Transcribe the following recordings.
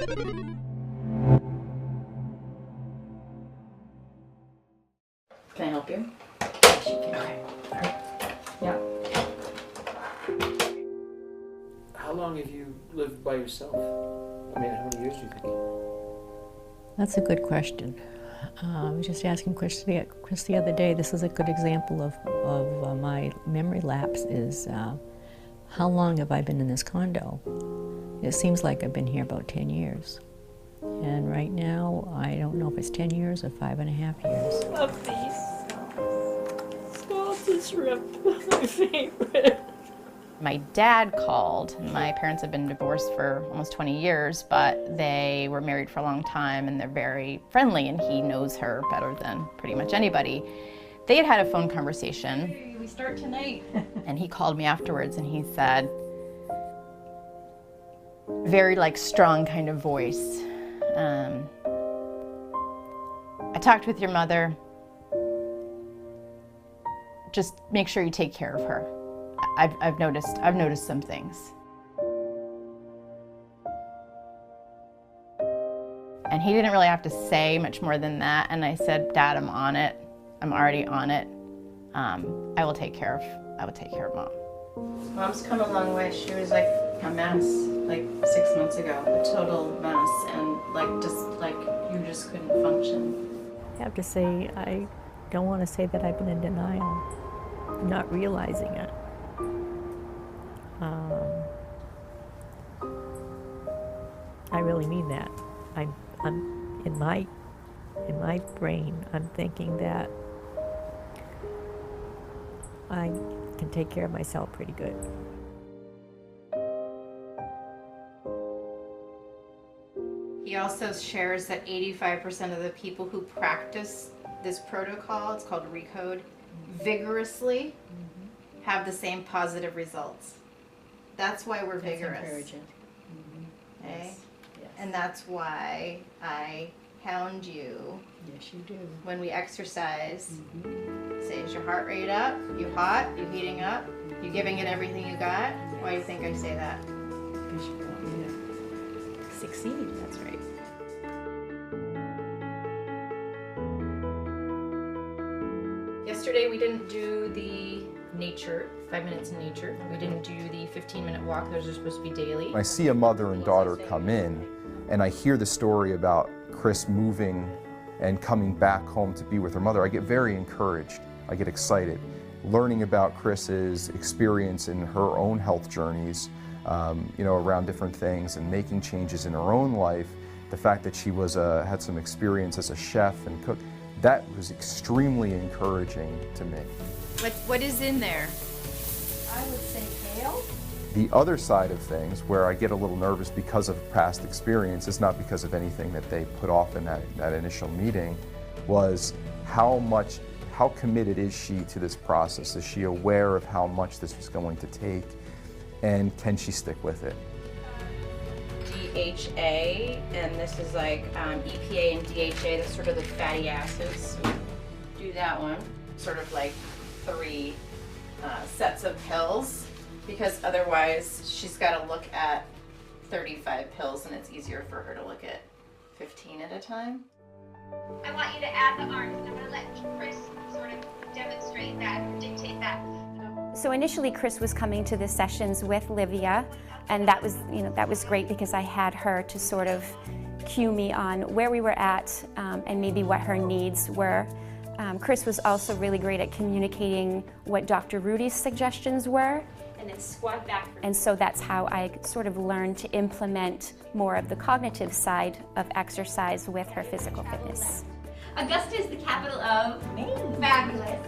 Can I help you? She can. Okay. All right. Yeah. How long have you lived by yourself? I mean, how many years do you think? That's a good question. I was just asking Chris the other day. This is a good example of my memory lapse is how long have I been in this condo? It seems like I've been here about 10 years. And right now, I don't know if it's 10 years or 5.5 years. Love these. Salted shrimp, my favorite. My dad called. My parents have been divorced for almost 20 years, but they were married for a long time and they're very friendly, and he knows her better than pretty much anybody. They had a phone conversation. Hey, we start tonight. And he called me afterwards and he said, very like strong kind of voice, I talked with your mother. Just make sure you take care of her. I've noticed some things. And he didn't really have to say much more than that. And I said, Dad, I'm on it. I'm already on it. I will take care of Mom. Mom's come a long way. She was like a mess like 6 months ago, a total mess, and you just couldn't function. I have to say, I don't want to say that I've been in denial, not realizing it. I really mean that. I'm in my brain, I'm thinking that I can take care of myself pretty good. He also shares that 85% of the people who practice this protocol, it's called Recode, vigorously have the same positive results. That's why we're vigorous. Encouraging. Okay? Yes. Yes. And that's why I hound you Yes, you do. when we exercise. Say, is your heart rate up? You hot? You heating up? You giving it everything you got? Why do you think I say that? Because you want me to succeed. That's right. Yesterday we didn't do the nature, 5 minutes in nature. We didn't do the 15-minute walk. Those are supposed to be daily. I see a mother and daughter come in, and I hear the story about Chris moving and coming back home to be with her mother. I get very encouraged. I get excited. Learning about Chris's experience in her own health journeys, around different things, and making changes in her own life. The fact that she had some experience as a chef and cook, that was extremely encouraging to me. What is in there? I would say kale. The other side of things, where I get a little nervous because of past experience, is not because of anything that they put off in that initial meeting, was how committed is she to this process? Is she aware of how much this is going to take? And can she stick with it? DHA, and this is like EPA and DHA, that's sort of the fatty acids. So do that one, sort of like 3 sets of pills, because otherwise she's got to look at 35 pills and it's easier for her to look at 15 at a time. I want you to add the arms, and I'm going to let Chris sort of demonstrate that, dictate that. So initially Chris was coming to the sessions with Livia, and that was great because I had her to sort of cue me on where we were at and maybe what her needs were. Chris was also really great at communicating what Dr. Rudy's suggestions were. And then squat back. And so that's how I sort of learned to implement more of the cognitive side of exercise with her physical fitness. Augusta is the capital of Maine. Fabulous.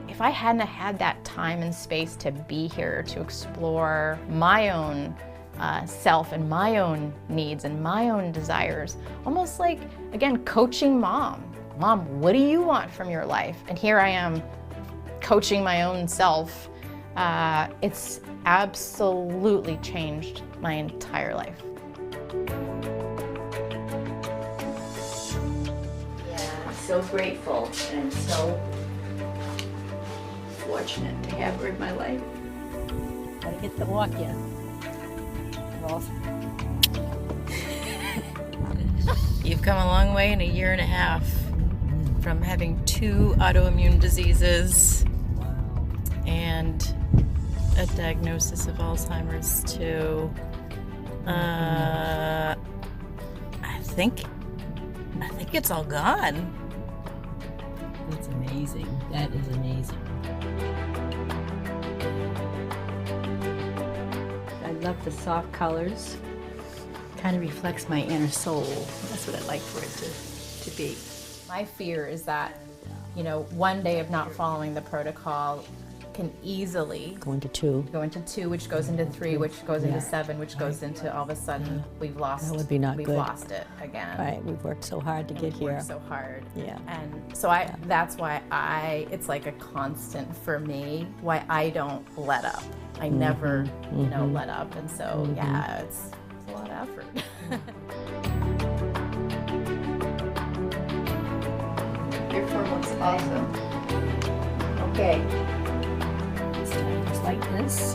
If I hadn't had that time and space to be here to explore my own self and my own needs and my own desires, almost like, again, coaching Mom. Mom, what do you want from your life? And here I am coaching my own self. It's absolutely changed my entire life. Yeah, I'm so grateful and so fortunate to have her in my life. Gotta get the walk in. Well, You've come a long way in a year and a half from having 2 autoimmune diseases and a diagnosis of Alzheimer's to, I think it's all gone. that's amazing. That is amazing. I love the soft colors. Kind of reflects my inner soul. That's what I'd like for it to be. My fear is that, you know, one day of not following the protocol can easily Go into 2. go into 2, which goes into 3, which goes into 7, which goes into all of a sudden we've lost. That would be not we've good. lost it again. Right, we've worked so hard to And get we've here. worked so hard. Yeah. And so that's why it's like a constant for me, why I don't let up. I never, you know, let up. And so, yeah, it's a lot of effort. Your form looks awesome. Okay. Just like this.